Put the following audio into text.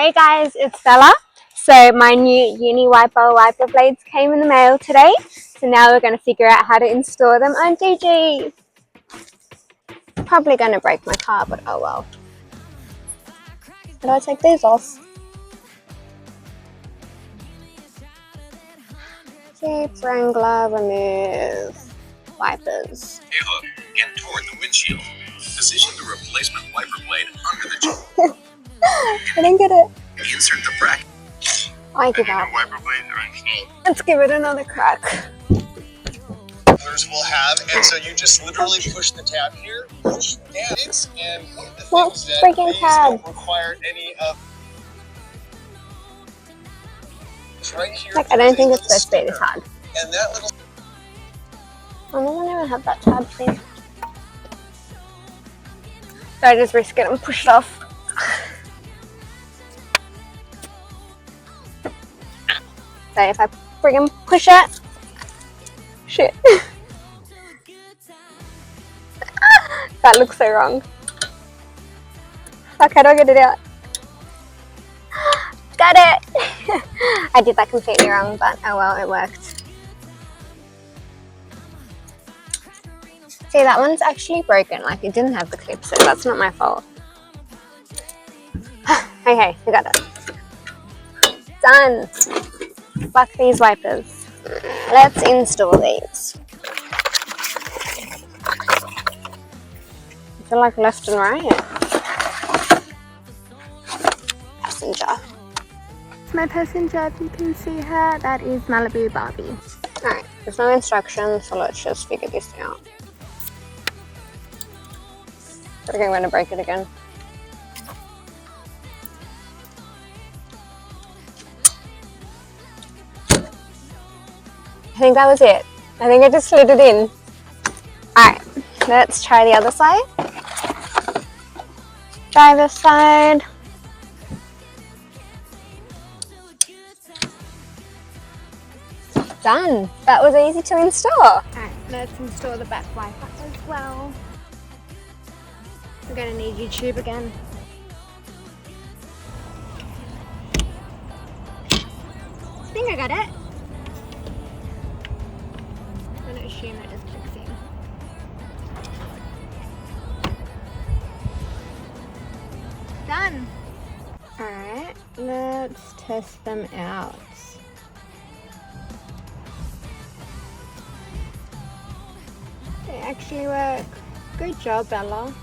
Hey guys, it's Bella. So my new Uniwiper wiper blades came in the mail today. So now we're going to figure out how to install them on DG. Probably going to break my car, but oh well. How do I take these off? Keep Wrangler, remove wipers. A hook and toward the windshield. Position the replacement wiper blade under the jaw. I didn't get it. Insert the bracket. I give up. Wiper blades are installed. Let's give it another crack. Others will have, and so you just literally push the tab here, push down, and one of the What things that freaking these tab? don't require any of. Right here. Like, I don't think it's supposed to be this hard. And that little. I don't even have that tab thing. So I just risk it and push it off. So if I friggin' push it, shit. That looks so wrong. Fuck, how do I get it out? Got it! I did that completely wrong, but oh well, it worked. See, that one's actually broken, like it didn't have the clip, so that's not my fault. Okay, we got it. Done! Fuck these wipers. Let's install these. I feel like left and right. Passenger. My passenger, if you can see her, that is Malibu Barbie. Alright, there's no instructions, so let's just figure this out. I think I'm going to break it again. I think that was it. I think I just slid it in. Alright, let's try the other side. Driver's side. Done. That was easy to install. Alright, let's install the back wiper as well. We're going to need YouTube again. I think I got it. I'm going to assume it is fixing. Done. Alright, let's test them out. They actually work. Good job, Bella.